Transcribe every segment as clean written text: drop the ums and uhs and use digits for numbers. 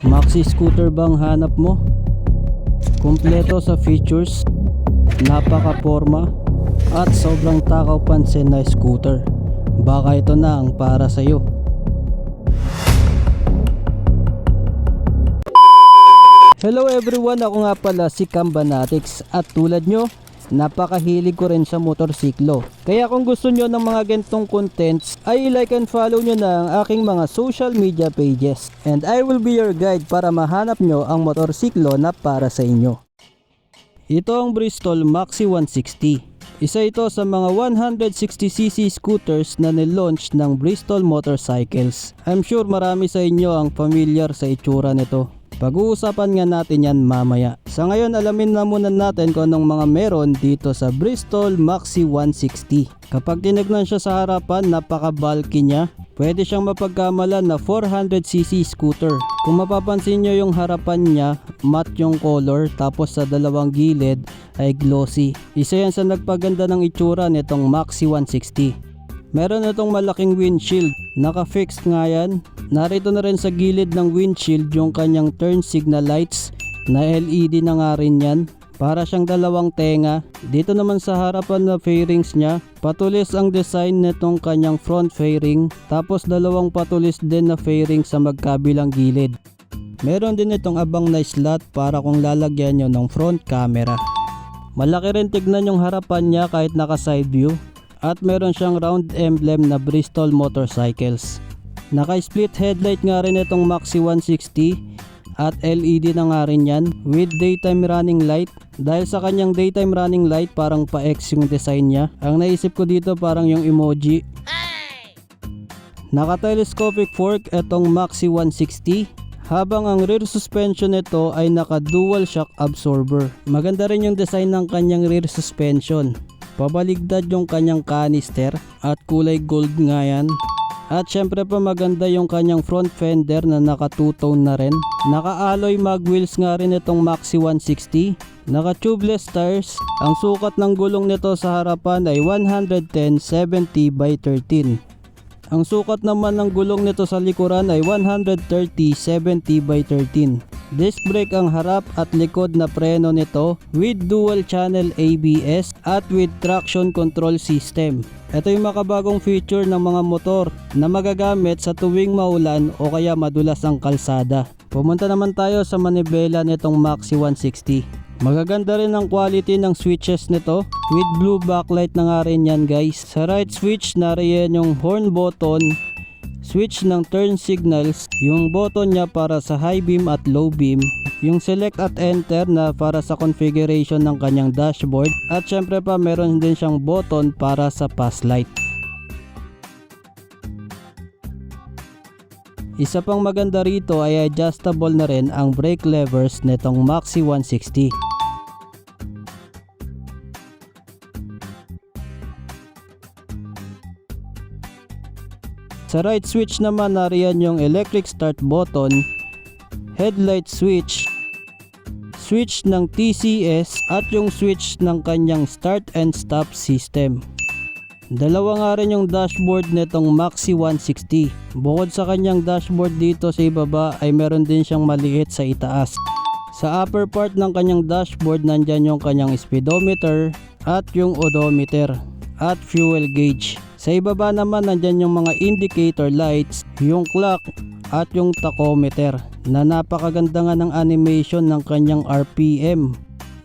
Maxi scooter bang hanap mo? Kumpleto sa features, napaka-porma, at sobrang takaw pansin na scooter. Baka ito na ang para sa'yo. Hello everyone, ako nga pala si Cambanatics at tulad nyo, napakahilig ko rin sa motorsiklo. Kaya kung gusto nyo ng mga gantong contents ay like and follow nyo na ang aking mga social media pages. And I will be your guide para mahanap nyo ang motorsiklo na para sa inyo. Ito ang Bristol Maxi 160. Isa ito sa mga 160cc scooters na nilaunch ng Bristol Motorcycles. I'm sure marami sa inyo ang familiar sa itsura nito. Pag-uusapan nga natin yan mamaya. Sa ngayon alamin na muna natin kung anong mga meron dito sa Bristol Maxi 160. Kapag tinignan siya sa harapan, napaka-bulky niya. Pwede siyang mapagkamalan na 400cc scooter. Kung mapapansin nyo yung harapan niya, matte yung color, tapos sa dalawang gilid ay glossy. Isa yan sa nagpaganda ng itsura nitong Maxi 160. Meron itong malaking windshield, naka-fix nga yan. Narito na rin sa gilid ng windshield yung kanyang turn signal lights na LED na nga rin yan. Para siyang dalawang tenga. Dito naman sa harapan na fairings niya, patulis ang design nitong kanyang front fairing, tapos dalawang patulis din na fairing sa magkabilang gilid. Meron din itong abang na slot para kung lalagyan nyo ng front camera. Malaki rin tignan yung harapan niya kahit naka side view. At meron siyang round emblem na Bristol Motorcycles. Naka-split headlight nga rin itong Maxi 160 at LED na nga rin yan with daytime running light. Dahil sa kanyang daytime running light parang pa-X yung design niya. Ang naisip ko dito parang yung emoji. Naka-telescopic fork itong Maxi 160. Habang ang rear suspension nito ay naka-dual shock absorber. Maganda rin yung design ng kanyang rear suspension. Pabaligtad yung kanyang canister at kulay gold nga yan. At syempre pa maganda yung kanyang front fender na naka two-tone na rin. Naka-alloy mag wheels nga rin itong Maxi 160. Naka-tubeless tires. Ang sukat ng gulong nito sa harapan ay 110/70/13. Ang sukat naman ng gulong nito sa likuran ay 130/70/13. Disc brake ang harap at likod na preno nito with dual channel ABS at with traction control system. Ito yung makabagong feature ng mga motor na magagamit sa tuwing maulan o kaya madulas ang kalsada. Pumunta naman tayo sa manibela nitong Maxi 160. Magaganda rin ang quality ng switches nito with blue backlight na nga rin yan guys. Sa right switch nariyan yung horn button, switch ng turn signals, yung button niya para sa high beam at low beam, yung select at enter na para sa configuration ng kanyang dashboard, at syempre pa meron din siyang button para sa pass light. Isa pang maganda rito ay adjustable na rin ang brake levers nitong Maxi 160. Sa right switch naman nariyan yung electric start button, headlight switch, switch ng TCS at yung switch ng kanyang start and stop system. Dalawa nga rin yung dashboard nitong Maxi 160. Bukod sa kanyang dashboard dito sa ibaba ay meron din siyang maliit sa itaas. Sa upper part ng kanyang dashboard nandyan yung kanyang speedometer at yung odometer at fuel gauge. Sa ibaba naman nandyan yung mga indicator lights, yung clock at yung tachometer na napakaganda nga ng animation ng kanyang RPM.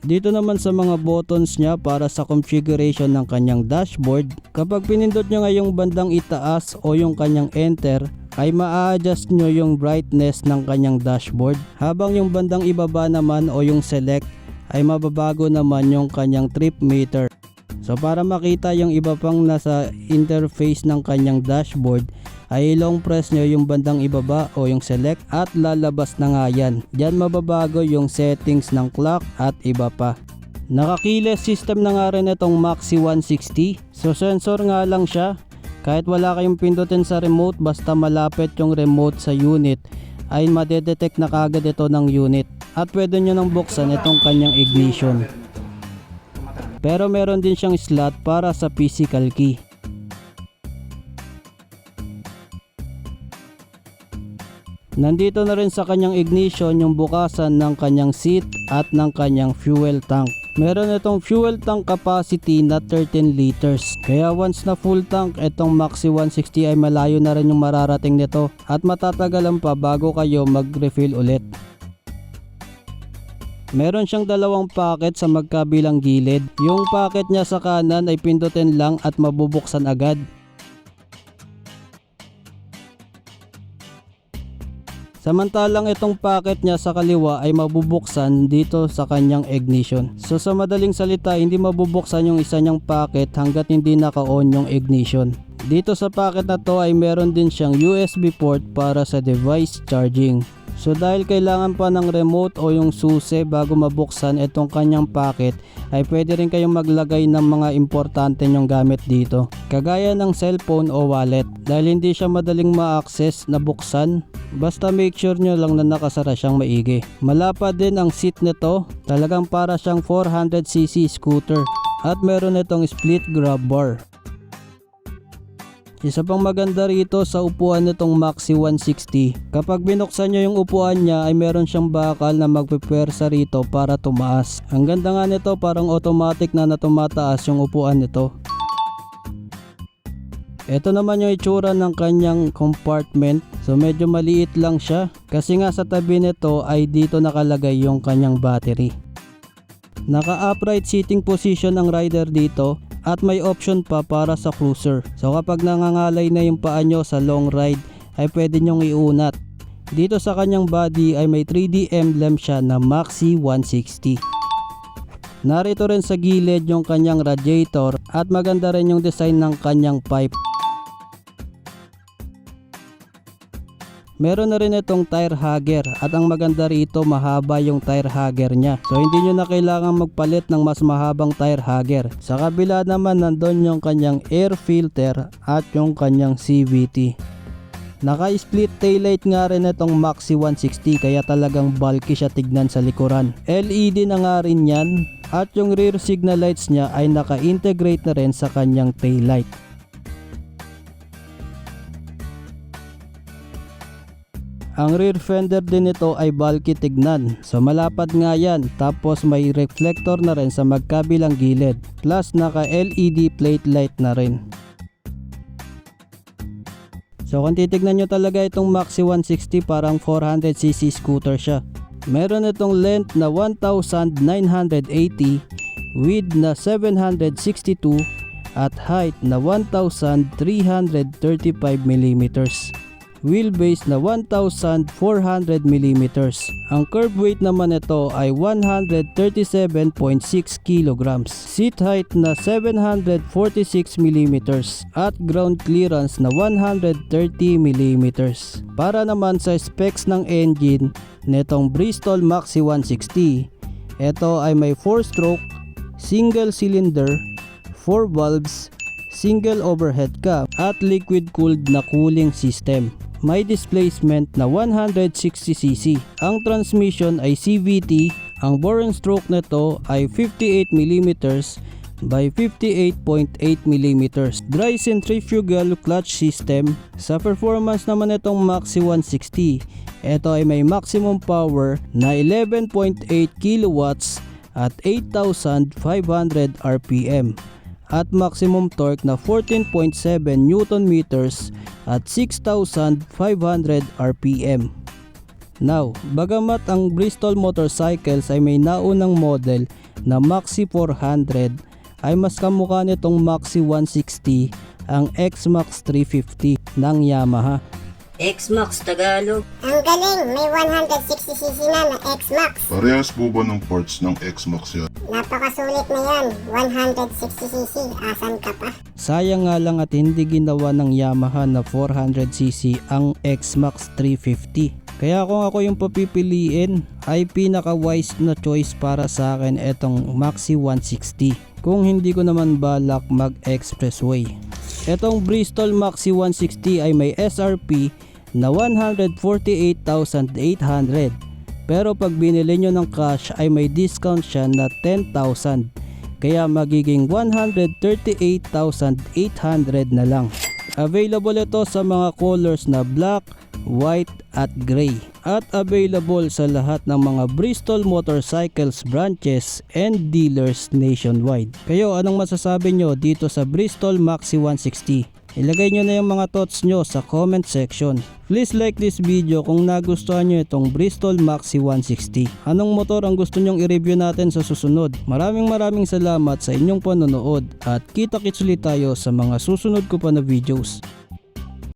Dito naman sa mga buttons niya para sa configuration ng kanyang dashboard, kapag pinindot nyo nga yung bandang itaas o yung kanyang enter ay maa-adjust nyo yung brightness ng kanyang dashboard, habang yung bandang ibaba naman o yung select ay mababago naman yung kanyang trip meter. So para makita yung iba pang nasa interface ng kanyang dashboard ay long press nyo yung bandang ibaba o yung select at lalabas na nga yan. Diyan mababago yung settings ng clock at iba pa. Naka-keyless system na nga rin itong Maxi 160. So sensor nga lang siya. Kahit wala kayong pindutin sa remote, basta malapit yung remote sa unit ay madedetect na kagad ito ng unit. At pwede nyo nang buksan itong kanyang ignition. Pero meron din siyang slot para sa physical key. Nandito na rin sa kanyang ignition yung bukasan ng kanyang seat at ng kanyang fuel tank. Meron itong fuel tank capacity na 13 liters. Kaya once na full tank, itong Maxi 160 ay malayo na rin yung mararating nito at matatagalan pa bago kayo mag-refill ulit. Meron siyang dalawang packet sa magkabilang gilid. Yung packet niya sa kanan ay pindutin lang at mabubuksan agad. Samantalang itong packet niya sa kaliwa ay mabubuksan dito sa kanyang ignition. So sa madaling salita, hindi mabubuksan yung isa niyang packet hanggat hindi naka-on yung ignition. Dito sa packet na to ay meron din siyang USB port para sa device charging. So dahil kailangan pa ng remote o yung susi bago mabuksan itong kanyang packet, ay pwede rin kayong maglagay ng mga importante nyong gamit dito. Kagaya ng cellphone o wallet. Dahil hindi siya madaling ma-access na buksan, basta make sure nyo lang na nakasara siyang maigi. Malapad din ang seat nito, talagang para siyang 400cc scooter. At meron itong split grab bar. Isa pang maganda rito sa upuan nitong Maxi 160, kapag binuksan nyo yung upuan niya ay meron siyang bakal na magpipwersa rito para tumaas. Ang ganda nga nito, parang automatic na tumataas yung upuan nito. Ito naman yung itsura ng kanyang compartment. So medyo maliit lang siya kasi nga sa tabi nito ay dito nakalagay yung kanyang battery. Naka-upright seating position ang rider dito. At may option pa para sa cruiser. So kapag nangangalay na yung paa nyo sa long ride ay pwede nyong iunat. Dito sa kanyang body ay may 3D emblem siya na Maxi 160. Narito rin sa gilid yung kanyang radiator at maganda rin yung design ng kanyang pipe. Meron na rin itong tire hugger at ang maganda rito, mahaba yung tire hugger niya. So hindi nyo na kailangan magpalit ng mas mahabang tire hugger. Sa kabila naman nandun yung kanyang air filter at yung kanyang CVT. Naka-split taillight nga rin itong Maxi 160 kaya talagang bulky siya tignan sa likuran. LED na nga rin yan at yung rear signal lights niya ay naka-integrate na rin sa kanyang taillight. Ang rear fender din nito ay bulky tignan. So malapad nga yan. Tapos may reflector na rin sa magkabilang gilid. Plus naka LED plate light na rin. So kung titignan nyo talaga itong Maxi 160, parang 400cc scooter siya. Meron itong length na 1,980, width na 762 at height na 1,335mm. Wheelbase na 1,400mm. Ang curb weight naman ito ay 137.6 kg. Seat height na 746mm at ground clearance na 130mm. Para naman sa specs ng engine nitong Bristol Maxi 160, ito ay may 4-stroke, single cylinder, 4 valves, single overhead cap at liquid cooled na cooling system. May displacement na 160cc. Ang transmission ay CVT. Ang bore and stroke nito ay 58mm by 58.8mm. Dry centrifugal clutch system. Sa performance naman itong Maxi 160, ito ay may maximum power na 11.8 kilowatts at 8,500 RPM. At maximum torque na 14.7 Newton meters at 6,500 RPM. Now, bagamat ang Bristol Motorcycles ay may naunang model na Maxi 400, ay mas kamukha nitong Maxi 160 ang X-Max 350 ng Yamaha. X-Max Tagalog. Ang galing, may 160cc na X-Max. Parehas po ba ng parts ng X-Max yan? Napakasulit na yan, 160cc, asan ka pa? Sayang nga lang at hindi ginawa ng Yamaha na 400cc ang X-Max 350. Kaya kung ako yung papipiliin, ay pinaka-wise na choice para sa akin itong Maxi 160. Kung hindi ko naman balak mag-expressway. Itong Bristol Maxi 160 ay may SRP na 148,800. Pero pag binili nyo ng cash ay may discount siya na 10,000. Kaya magiging 138,800 na lang. Available ito sa mga colors na black, white at gray. At available sa lahat ng mga Bristol Motorcycles branches and dealers nationwide. Kayo, anong masasabi nyo dito sa Bristol Maxi 160? Ilagay nyo na yung mga thoughts nyo sa comment section. Please like this video kung nagustuhan nyo itong Bristol Maxi 160. Anong motor ang gusto nyong i-review natin sa susunod? Maraming salamat sa inyong panonood at kita-kits ulit tayo sa mga susunod ko pa na videos.